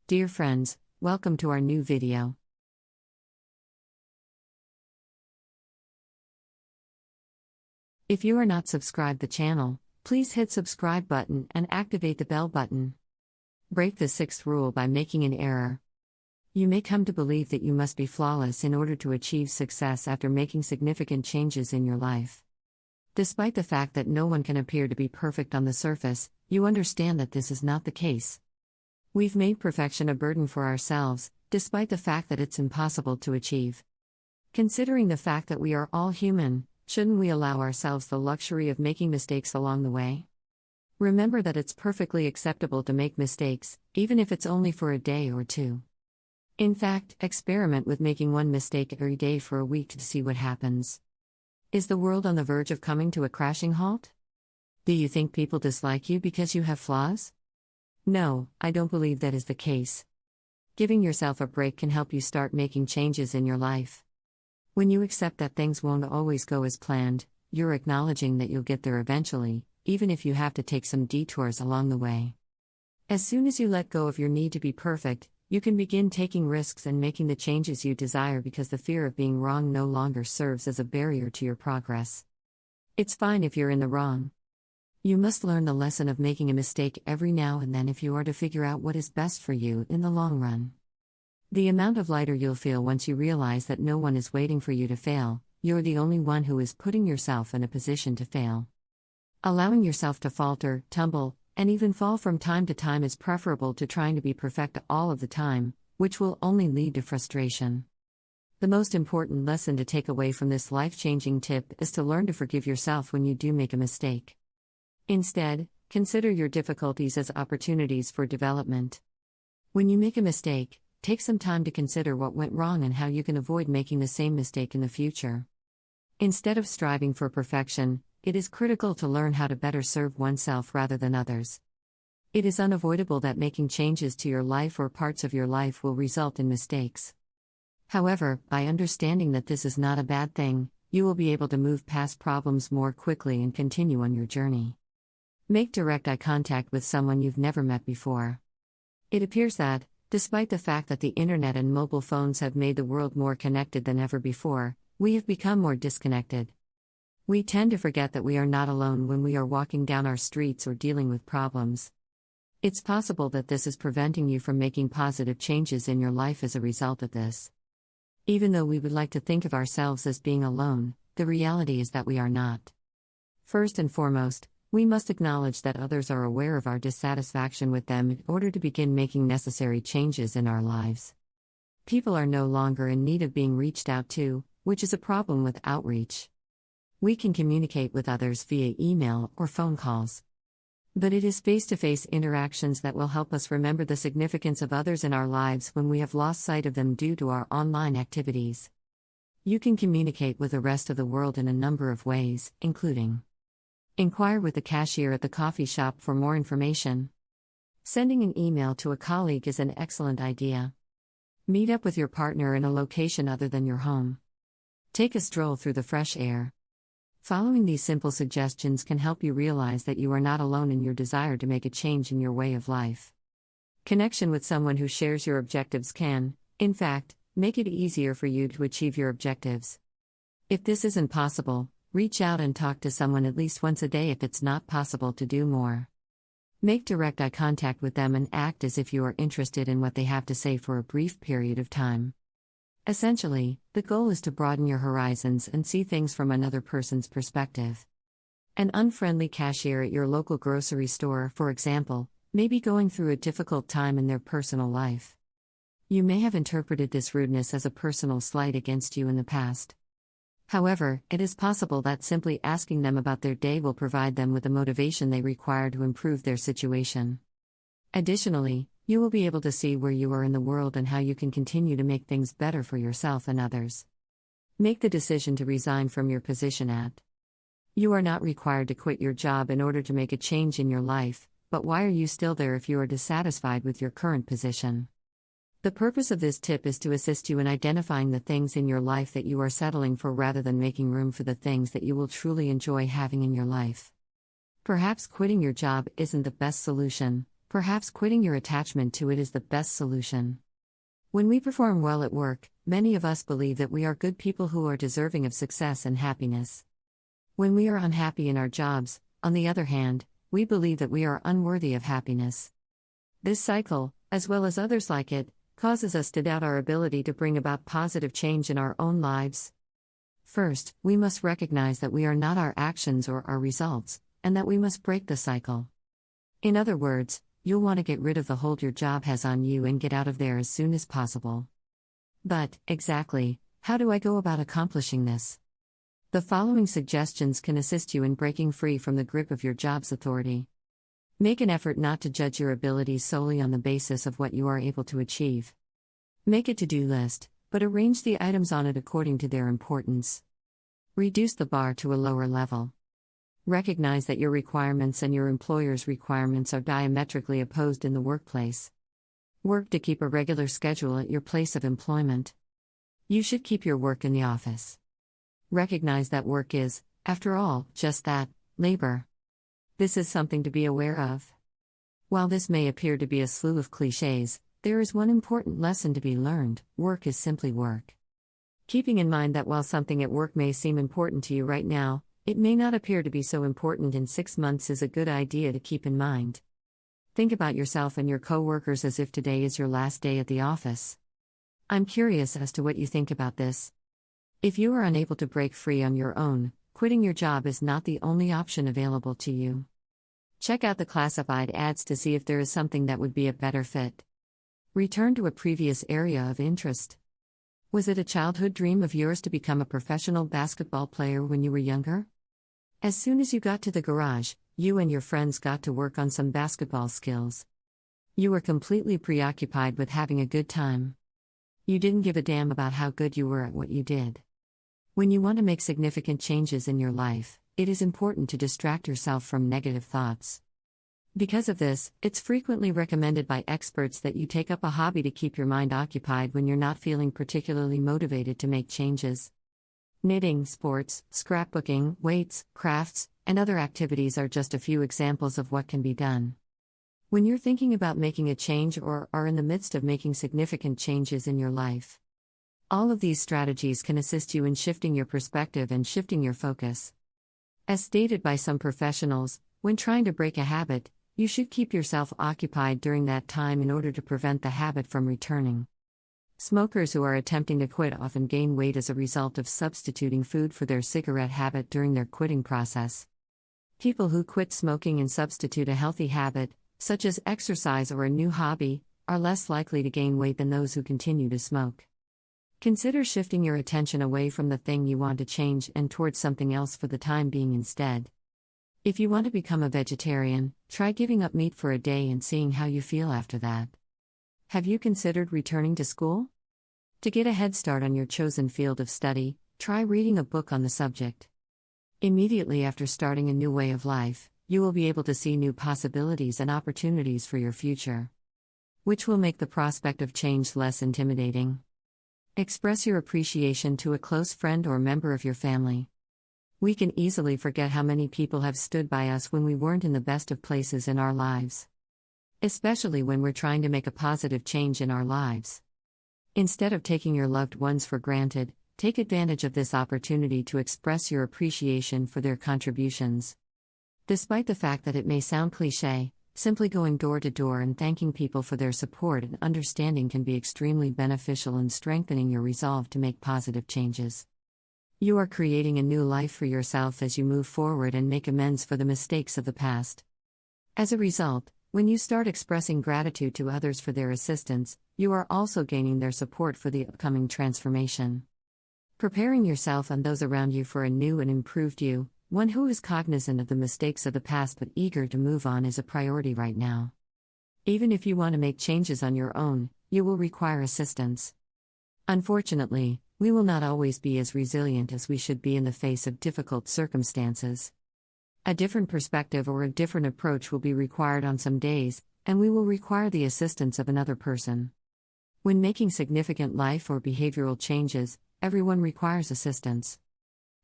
Dear friends, welcome to our new video. If you are not subscribed the channel, please hit subscribe button and activate the bell button. Break the sixth rule by making an error. You may come to believe that you must be flawless in order to achieve success after making significant changes in your life. Despite the fact that no one can appear to be perfect on the surface, you understand that this is not the case. We've made perfection a burden for ourselves, despite the fact that it's impossible to achieve. Considering the fact that we are all human, shouldn't we allow ourselves the luxury of making mistakes along the way? Remember that it's perfectly acceptable to make mistakes, even if it's only for a day or two. In fact, experiment with making one mistake every day for a week to see what happens. Is the world on the verge of coming to a crashing halt? Do you think people dislike you because you have flaws? No, I don't believe that is the case. Giving yourself a break can help you start making changes in your life. When you accept that things won't always go as planned, you're acknowledging that you'll get there eventually, even if you have to take some detours along the way. As soon as you let go of your need to be perfect, you can begin taking risks and making the changes you desire because the fear of being wrong no longer serves as a barrier to your progress. It's fine if you're in the wrong. You must learn the lesson of making a mistake every now and then if you are to figure out what is best for you in the long run. The amount of lighter you'll feel once you realize that no one is waiting for you to fail, you're the only one who is putting yourself in a position to fail. Allowing yourself to falter, tumble, and even fall from time to time is preferable to trying to be perfect all of the time, which will only lead to frustration. The most important lesson to take away from this life-changing tip is to learn to forgive yourself when you do make a mistake. Instead, consider your difficulties as opportunities for development. When you make a mistake, take some time to consider what went wrong and how you can avoid making the same mistake in the future. Instead of striving for perfection, it is critical to learn how to better serve oneself rather than others. It is unavoidable that making changes to your life or parts of your life will result in mistakes. However, by understanding that this is not a bad thing, you will be able to move past problems more quickly and continue on your journey. Make direct eye contact with someone you've never met before. It appears that, despite the fact that the internet and mobile phones have made the world more connected than ever before, we have become more disconnected. We tend to forget that we are not alone when we are walking down our streets or dealing with problems. It's possible that this is preventing you from making positive changes in your life as a result of this. Even though we would like to think of ourselves as being alone, the reality is that we are not. First and foremost, we must acknowledge that others are aware of our dissatisfaction with them in order to begin making necessary changes in our lives. People are no longer in need of being reached out to, which is a problem with outreach. We can communicate with others via email or phone calls. But it is face-to-face interactions that will help us remember the significance of others in our lives when we have lost sight of them due to our online activities. You can communicate with the rest of the world in a number of ways, including inquire with the cashier at the coffee shop for more information. Sending an email to a colleague is an excellent idea. Meet up with your partner in a location other than your home. Take a stroll through the fresh air. Following these simple suggestions can help you realize that you are not alone in your desire to make a change in your way of life. Connection with someone who shares your objectives can, in fact, make it easier for you to achieve your objectives. If this isn't possible, reach out and talk to someone at least once a day if it's not possible to do more. Make direct eye contact with them and act as if you are interested in what they have to say for a brief period of time. Essentially, the goal is to broaden your horizons and see things from another person's perspective. An unfriendly cashier at your local grocery store, for example, may be going through a difficult time in their personal life. You may have interpreted this rudeness as a personal slight against you in the past. However, it is possible that simply asking them about their day will provide them with the motivation they require to improve their situation. Additionally, you will be able to see where you are in the world and how you can continue to make things better for yourself and others. Make the decision to resign from your position at. You are not required to quit your job in order to make a change in your life, but why are you still there if you are dissatisfied with your current position? The purpose of this tip is to assist you in identifying the things in your life that you are settling for rather than making room for the things that you will truly enjoy having in your life. Perhaps quitting your job isn't the best solution, perhaps quitting your attachment to it is the best solution. When we perform well at work, many of us believe that we are good people who are deserving of success and happiness. When we are unhappy in our jobs, on the other hand, we believe that we are unworthy of happiness. This cycle, as well as others like it, causes us to doubt our ability to bring about positive change in our own lives. First, we must recognize that we are not our actions or our results, and that we must break the cycle. In other words, you'll want to get rid of the hold your job has on you and get out of there as soon as possible. But, exactly, how do I go about accomplishing this? The following suggestions can assist you in breaking free from the grip of your job's authority. Make an effort not to judge your abilities solely on the basis of what you are able to achieve. Make a to-do list, but arrange the items on it according to their importance. Reduce the bar to a lower level. Recognize that your requirements and your employer's requirements are diametrically opposed in the workplace. Work to keep a regular schedule at your place of employment. You should keep your work in the office. Recognize that work is, after all, just that, labor. This is something to be aware of. While this may appear to be a slew of cliches, there is one important lesson to be learned: work is simply work. Keeping in mind that while something at work may seem important to you right now, it may not appear to be so important in 6 months is a good idea to keep in mind. Think about yourself and your coworkers as if today is your last day at the office. I'm curious as to what you think about this. If you are unable to break free on your own, quitting your job is not the only option available to you. Check out the classified ads to see if there is something that would be a better fit. Return to a previous area of interest. Was it a childhood dream of yours to become a professional basketball player when you were younger? As soon as you got to the garage, you and your friends got to work on some basketball skills. You were completely preoccupied with having a good time. You didn't give a damn about how good you were at what you did. When you want to make significant changes in your life, it is important to distract yourself from negative thoughts. Because of this, it's frequently recommended by experts that you take up a hobby to keep your mind occupied when you're not feeling particularly motivated to make changes. Knitting, sports, scrapbooking, weights, crafts, and other activities are just a few examples of what can be done. When you're thinking about making a change or are in the midst of making significant changes in your life, all of these strategies can assist you in shifting your perspective and shifting your focus. As stated by some professionals, when trying to break a habit, you should keep yourself occupied during that time in order to prevent the habit from returning. Smokers who are attempting to quit often gain weight as a result of substituting food for their cigarette habit during their quitting process. People who quit smoking and substitute a healthy habit, such as exercise or a new hobby, are less likely to gain weight than those who continue to smoke. Consider shifting your attention away from the thing you want to change and towards something else for the time being instead. If you want to become a vegetarian, try giving up meat for a day and seeing how you feel after that. Have you considered returning to school? To get a head start on your chosen field of study, try reading a book on the subject. Immediately after starting a new way of life, you will be able to see new possibilities and opportunities for your future, which will make the prospect of change less intimidating. Express your appreciation to a close friend or member of your family. We can easily forget how many people have stood by us when we weren't in the best of places in our lives, especially when we're trying to make a positive change in our lives. Instead of taking your loved ones for granted, take advantage of this opportunity to express your appreciation for their contributions. Despite the fact that it may sound cliché, simply going door to door and thanking people for their support and understanding can be extremely beneficial in strengthening your resolve to make positive changes. You are creating a new life for yourself as you move forward and make amends for the mistakes of the past. As a result, when you start expressing gratitude to others for their assistance, you are also gaining their support for the upcoming transformation. Preparing yourself and those around you for a new and improved you, one who is cognizant of the mistakes of the past but eager to move on, is a priority right now. Even if you want to make changes on your own, you will require assistance. Unfortunately, we will not always be as resilient as we should be in the face of difficult circumstances. A different perspective or a different approach will be required on some days, and we will require the assistance of another person. When making significant life or behavioral changes, everyone requires assistance.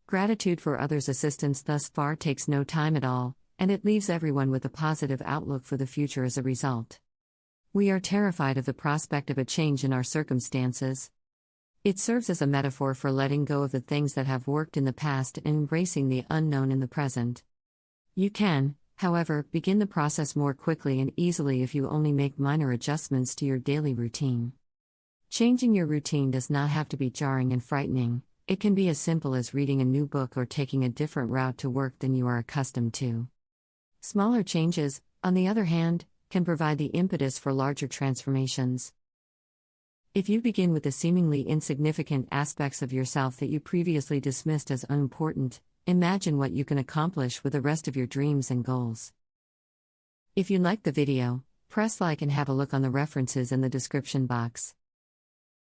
Gratitude for others' assistance thus far takes no time at all, and it leaves everyone with a positive outlook for the future as a result. We are terrified of the prospect of a change in our circumstances. It serves as a metaphor for letting go of the things that have worked in the past and embracing the unknown in the present. You can, however, begin the process more quickly and easily if you only make minor adjustments to your daily routine. Changing your routine does not have to be jarring and frightening. It can be as simple as reading a new book or taking a different route to work than you are accustomed to. Smaller changes, on the other hand, can provide the impetus for larger transformations. If you begin with the seemingly insignificant aspects of yourself that you previously dismissed as unimportant, imagine what you can accomplish with the rest of your dreams and goals. If you liked the video, press like and have a look on the references in the description box.